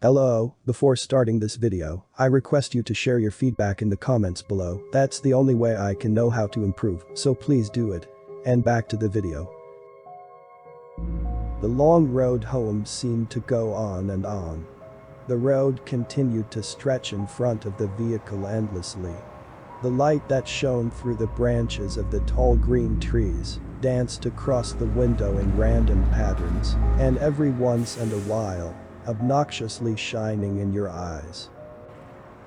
Hello, before starting this video, I request you to share your feedback in the comments below. That's the only way I can know how to improve, so please do it. And back to the video. The long road home seemed to go on and on. The road continued to stretch in front of the vehicle endlessly. The light that shone through the branches of the tall green trees danced across the window in random patterns, and every once in a while, obnoxiously shining in your eyes.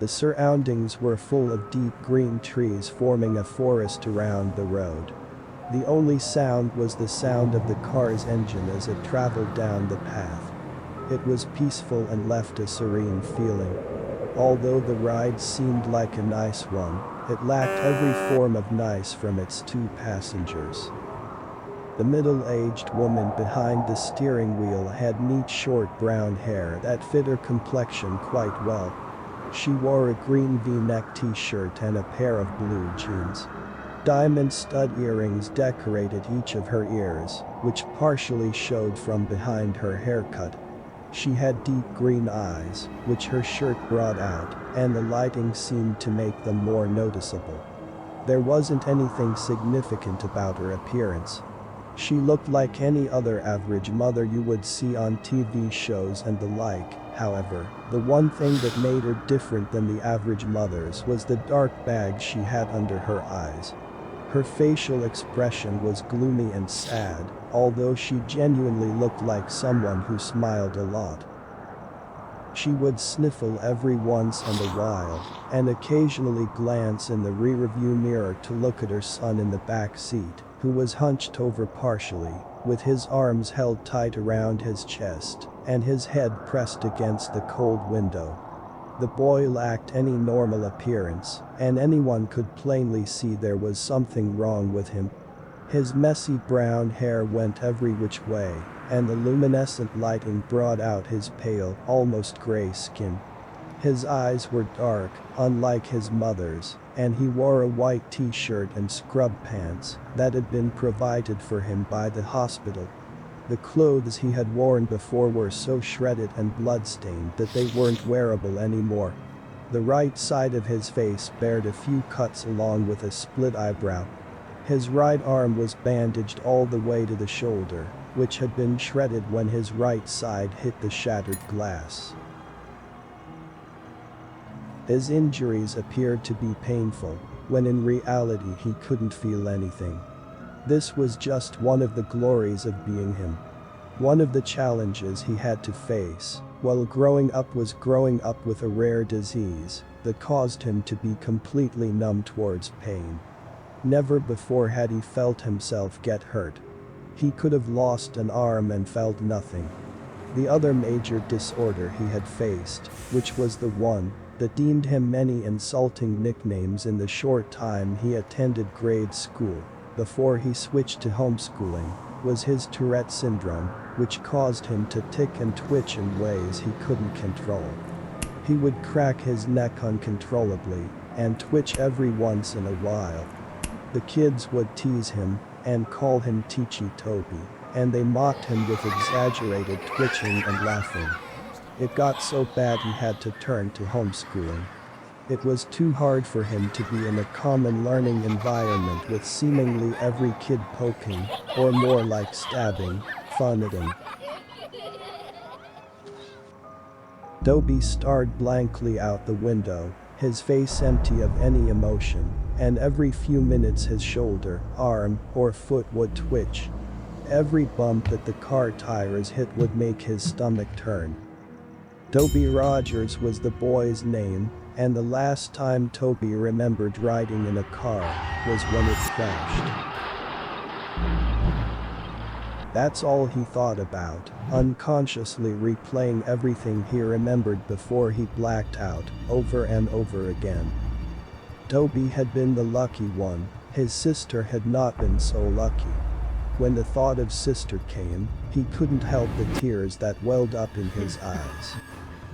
The surroundings were full of deep green trees forming a forest around the road. The only sound was the sound of the car's engine as it traveled down the path. It was peaceful and left a serene feeling. Although the ride seemed like a nice one, it lacked every form of nice from its two passengers. The middle-aged woman behind the steering wheel had neat short brown hair that fit her complexion quite well. She wore a green V-neck t-shirt and a pair of blue jeans. Diamond stud earrings decorated each of her ears, which partially showed from behind her haircut. She had deep green eyes, which her shirt brought out, and the lighting seemed to make them more noticeable. There wasn't anything significant about her appearance. She looked like any other average mother you would see on TV shows and the like. However, the one thing that made her different than the average mothers was the dark bag she had under her eyes. Her facial expression was gloomy and sad, although she genuinely looked like someone who smiled a lot. She would sniffle every once in a while, and occasionally glance in the rearview mirror to look at her son in the back seat, who was hunched over partially, with his arms held tight around his chest, and his head pressed against the cold window. The boy lacked any normal appearance, and anyone could plainly see there was something wrong with him. His messy brown hair went every which way, and the luminescent lighting brought out his pale, almost gray skin. His eyes were dark, unlike his mother's, and he wore a white t-shirt and scrub pants that had been provided for him by the hospital. The clothes he had worn before were so shredded and bloodstained that they weren't wearable anymore. The right side of his face bared a few cuts along with a split eyebrow. His right arm was bandaged all the way to the shoulder, which had been shredded when his right side hit the shattered glass. His injuries appeared to be painful, when in reality he couldn't feel anything. This was just one of the glories of being him. One of the challenges he had to face while growing up was growing up with a rare disease that caused him to be completely numb towards pain. Never before had he felt himself get hurt. He could have lost an arm and felt nothing. The other major disorder he had faced, which was the one that deemed him many insulting nicknames in the short time he attended grade school before he switched to homeschooling, was his Tourette syndrome, which caused him to tick and twitch in ways he couldn't control. He would crack his neck uncontrollably and twitch every once in a while. The kids would tease him and call him Ticci Toby, and they mocked him with exaggerated twitching and laughing. It got so bad he had to turn to homeschooling. It was too hard for him to be in a common learning environment with seemingly every kid poking, or more like stabbing, fun at him. Toby stared blankly out the window, his face empty of any emotion, and every few minutes his shoulder, arm, or foot would twitch. Every bump that the car tires hit would make his stomach turn. Toby Rogers was the boy's name, and the last time Toby remembered riding in a car was when it crashed. That's all he thought about, unconsciously replaying everything he remembered before he blacked out, over and over again. Toby had been the lucky one, his sister had not been so lucky. When the thought of sister came, he couldn't help the tears that welled up in his eyes.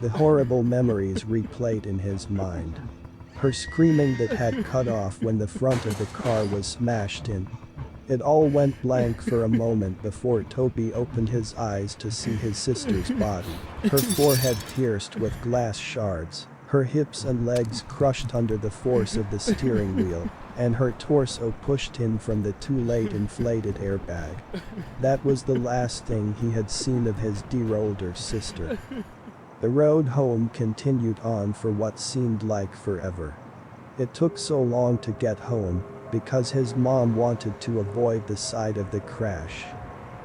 The horrible memories replayed in his mind. Her screaming that had cut off when the front of the car was smashed in. It all went blank for a moment before Toby opened his eyes to see his sister's body. Her forehead pierced with glass shards, her hips and legs crushed under the force of the steering wheel, and her torso pushed in from the too late inflated airbag. That was the last thing he had seen of his dear older sister. The road home continued on for what seemed like forever. It took so long to get home because his mom wanted to avoid the sight of the crash.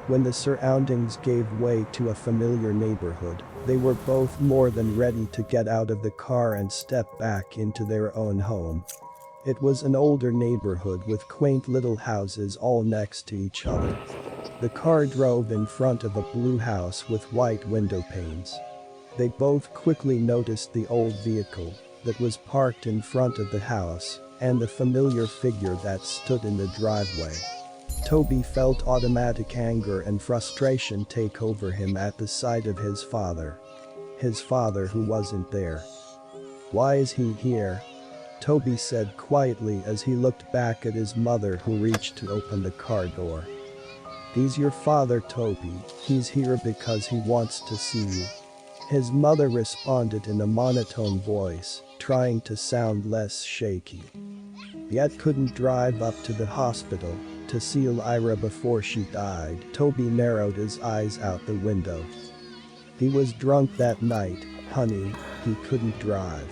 When the surroundings gave way to a familiar neighborhood, they were both more than ready to get out of the car and step back into their own home. It was an older neighborhood with quaint little houses all next to each other. The car drove in front of a blue house with white window panes. They both quickly noticed the old vehicle that was parked in front of the house and the familiar figure that stood in the driveway. Toby felt automatic anger and frustration take over him at the sight of his father. His father who wasn't there. "Why is he here?" Toby said quietly as he looked back at his mother who reached to open the car door. "He's your father, Toby. He's here because he wants to see you." His mother responded in a monotone voice, trying to sound less shaky. "Yet couldn't drive up to the hospital to see Lyra before she died." Toby narrowed his eyes out the window. "He was drunk that night, honey, he couldn't drive."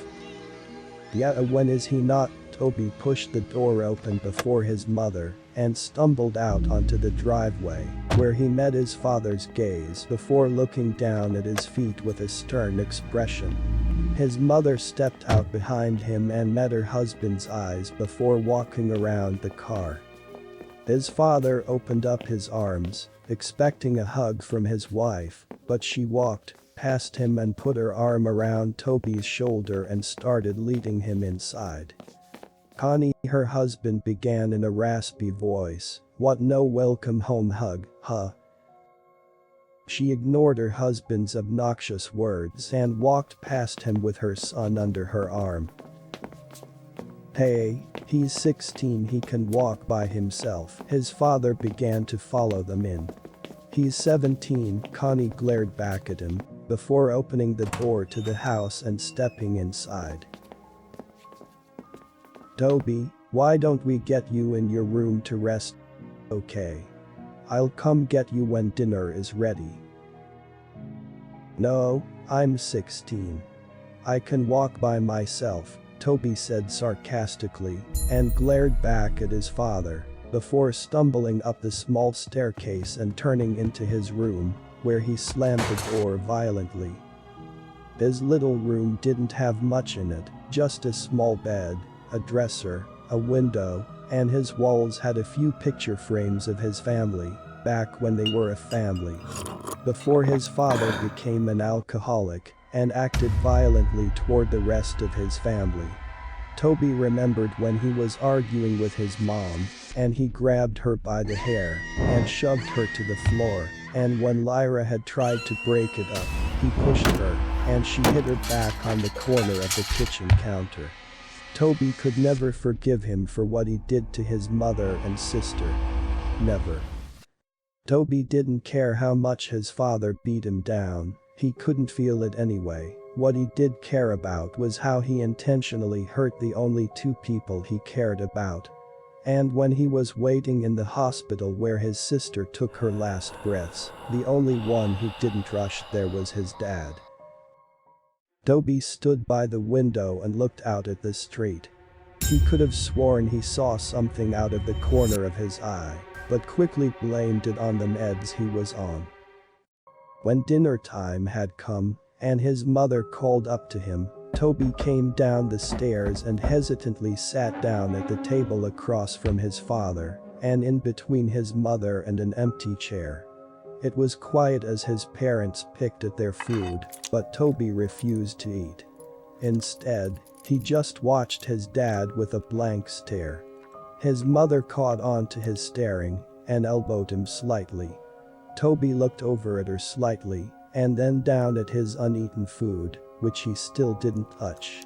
"Yeah, when is he not?" Toby pushed the door open before his mother and stumbled out onto the driveway, where he met his father's gaze before looking down at his feet with a stern expression. His mother stepped out behind him and met her husband's eyes before walking around the car. His father opened up his arms, expecting a hug from his wife, but she walked past him and put her arm around Toby's shoulder and started leading him inside. "Connie," her husband began in a raspy voice, "what no welcome home hug, huh?" She ignored her husband's obnoxious words and walked past him with her son under her arm. "Hey, he's 16, he can walk by himself." His father began to follow them in. "He's 17, Connie glared back at him before opening the door to the house and stepping inside. "Toby, why don't we get you in your room to rest? Okay. I'll come get you when dinner is ready." "No, I'm 16. I can walk by myself," Toby said sarcastically and glared back at his father before stumbling up the small staircase and turning into his room, where he slammed the door violently. His little room didn't have much in it, just a small bed, a dresser, a window, and his walls had a few picture frames of his family, back when they were a family. Before his father became an alcoholic and acted violently toward the rest of his family. Toby remembered when he was arguing with his mom, and he grabbed her by the hair and shoved her to the floor, and when Lyra had tried to break it up, he pushed her, and she hit her back on the corner of the kitchen counter. Toby could never forgive him for what he did to his mother and sister. Never. Toby didn't care how much his father beat him down, he couldn't feel it anyway. What he did care about was how he intentionally hurt the only two people he cared about. And when he was waiting in the hospital where his sister took her last breaths, the only one who didn't rush there was his dad. Toby stood by the window and looked out at the street. He could have sworn he saw something out of the corner of his eye, but quickly blamed it on the meds he was on. When dinner time had come, and his mother called up to him, Toby came down the stairs and hesitantly sat down at the table across from his father, and in between his mother and an empty chair. It was quiet as his parents picked at their food, but Toby refused to eat. Instead, he just watched his dad with a blank stare. His mother caught on to his staring and elbowed him slightly. Toby looked over at her slightly and then down at his uneaten food, which he still didn't touch.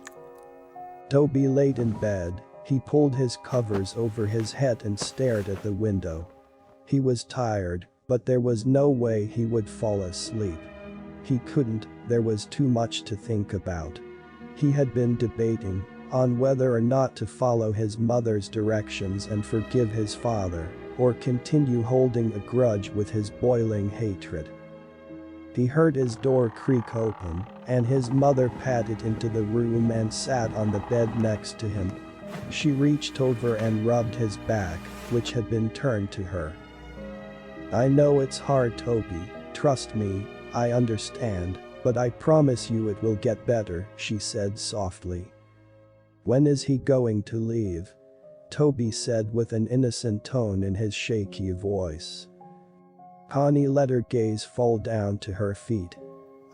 Toby laid in bed He pulled his covers over his head and stared at the window. He was tired, but there was no way he would fall asleep. He couldn't, there was too much to think about. He had been debating on whether or not to follow his mother's directions and forgive his father, or continue holding a grudge with his boiling hatred. He heard his door creak open, and his mother padded into the room and sat on the bed next to him. She reached over and rubbed his back, which had been turned to her. "I know it's hard, Toby, trust me, I understand, but I promise you it will get better," she said softly. "When is he going to leave?" Toby said with an innocent tone in his shaky voice. Connie let her gaze fall down to her feet.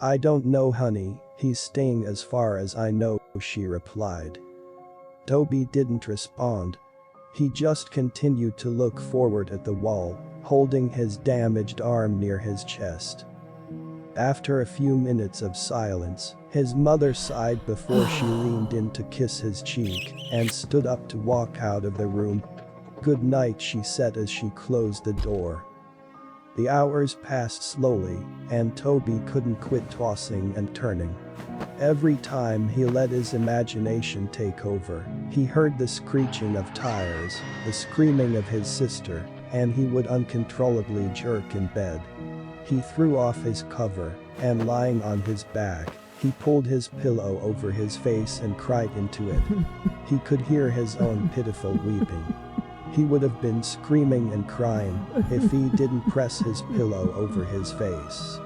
"I don't know, honey, he's staying as far as I know," she replied. Toby didn't respond. He just continued to look forward at the wall, holding his damaged arm near his chest. After a few minutes of silence, his mother sighed before she leaned in to kiss his cheek and stood up to walk out of the room. "Good night," she said as she closed the door. The hours passed slowly, and Toby couldn't quit tossing and turning. Every time he let his imagination take over, he heard the screeching of tires, the screaming of his sister, and he would uncontrollably jerk in bed. He threw off his cover, and lying on his back, he pulled his pillow over his face and cried into it. He could hear his own pitiful weeping. He would have been screaming and crying if he didn't press his pillow over his face.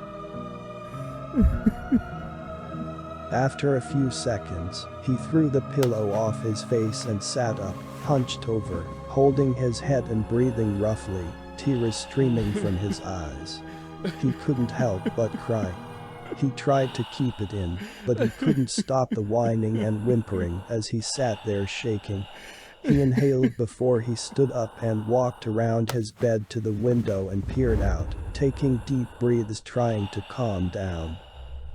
After a few seconds, he threw the pillow off his face and sat up, hunched over, holding his head and breathing roughly, tears streaming from his eyes. He couldn't help but cry. He tried to keep it in, but he couldn't stop the whining and whimpering as he sat there shaking. He inhaled before he stood up and walked around his bed to the window and peered out, taking deep breaths trying to calm down.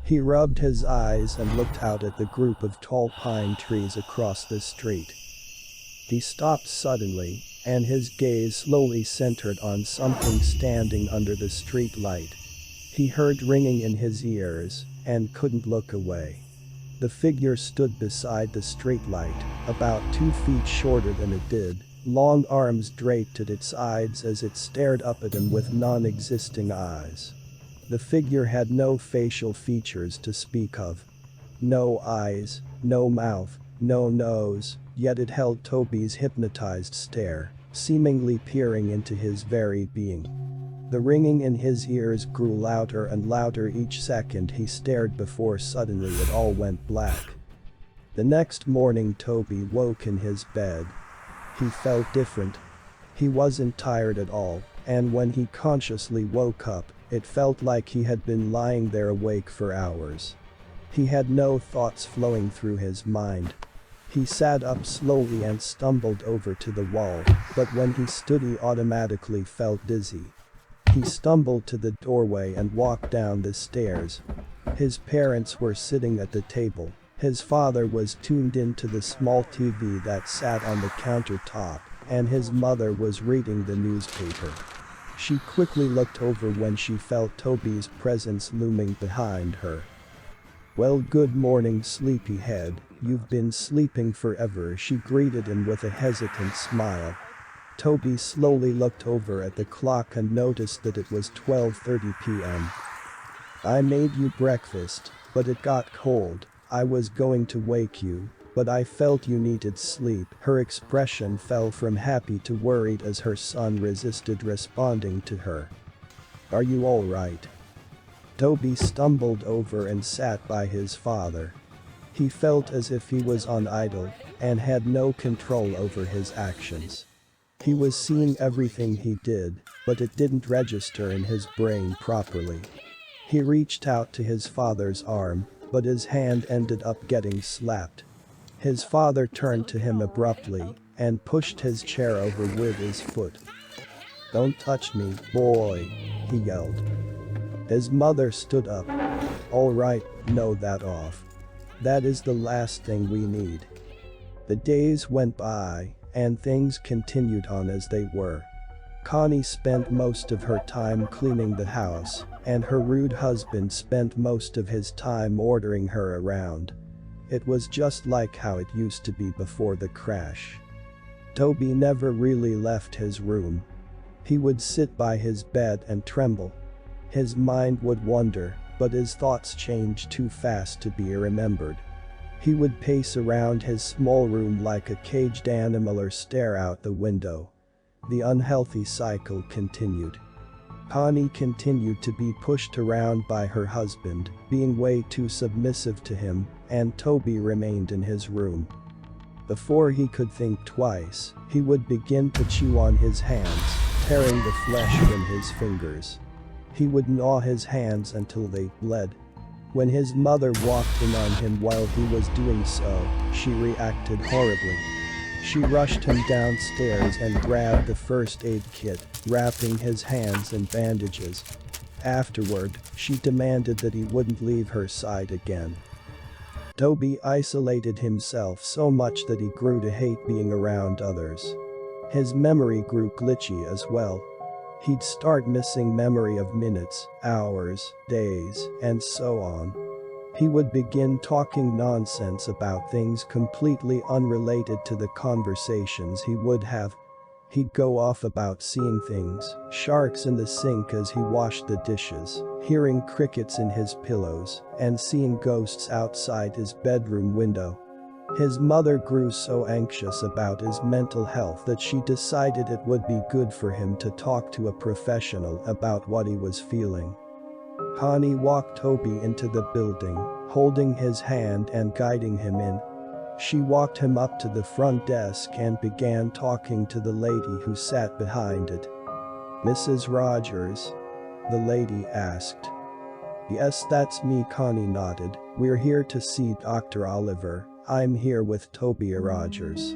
He rubbed his eyes and looked out at the group of tall pine trees across the street. He stopped suddenly, and his gaze slowly centered on something standing under the street light. He heard ringing in his ears and couldn't look away. The figure stood beside the streetlight, about 2 feet shorter than it did, long arms draped at its sides as it stared up at him with non-existing eyes. The figure had no facial features to speak of. No eyes, no mouth, no nose, yet it held Toby's hypnotized stare, seemingly peering into his very being. The ringing in his ears grew louder and louder each second he stared before suddenly it all went black. The next morning Toby woke in his bed. He felt different. He wasn't tired at all, and when he consciously woke up, it felt like he had been lying there awake for hours. He had no thoughts flowing through his mind. He sat up slowly and stumbled over to the wall, but when he stood he automatically felt dizzy. He stumbled to the doorway and walked down the stairs. His parents were sitting at the table. His father was tuned into the small TV that sat on the countertop, and his mother was reading the newspaper. She quickly looked over when she felt Toby's presence looming behind her. "Well, good morning, sleepyhead, you've been sleeping forever," she greeted him with a hesitant smile. Toby slowly looked over at the clock and noticed that it was 12:30 p.m. "I made you breakfast, but it got cold. I was going to wake you, but I felt you needed sleep." Her expression fell from happy to worried as her son resisted responding to her. "Are you all right?" Toby stumbled over and sat by his father. He felt as if he was on idle and had no control over his actions. He was seeing everything he did, but it didn't register in his brain properly. He reached out to his father's arm, but his hand ended up getting slapped. His father turned to him abruptly and pushed his chair over with his foot. "Don't touch me, boy," he yelled. His mother stood up. "All right, knock that off. That is the last thing we need." The days went by, and things continued on as they were. Connie spent most of her time cleaning the house, and her rude husband spent most of his time ordering her around. It was just like how it used to be before the crash. Toby never really left his room. He would sit by his bed and tremble. His mind would wander, but his thoughts changed too fast to be remembered. He would pace around his small room like a caged animal or stare out the window. The unhealthy cycle continued. Connie continued to be pushed around by her husband, being way too submissive to him, and Toby remained in his room. Before he could think twice, he would begin to chew on his hands, tearing the flesh from his fingers. He would gnaw his hands until they bled. When his mother walked in on him while he was doing so, she reacted horribly. She rushed him downstairs and grabbed the first aid kit, wrapping his hands in bandages. Afterward, she demanded that he wouldn't leave her side again. Toby isolated himself so much that he grew to hate being around others. His memory grew glitchy as well. He'd start missing memory of minutes, hours, days, and so on. He would begin talking nonsense about things completely unrelated to the conversations he would have. He'd go off about seeing things, sharks in the sink as he washed the dishes, hearing crickets in his pillows, and seeing ghosts outside his bedroom window. His mother grew so anxious about his mental health that she decided it would be good for him to talk to a professional about what he was feeling. Connie walked Toby into the building, holding his hand and guiding him in. She walked him up to the front desk and began talking to the lady who sat behind it. "Mrs. Rogers?" the lady asked. "Yes, that's me," Connie nodded. "We're here to see Dr. Oliver. I'm here with Toby Rogers."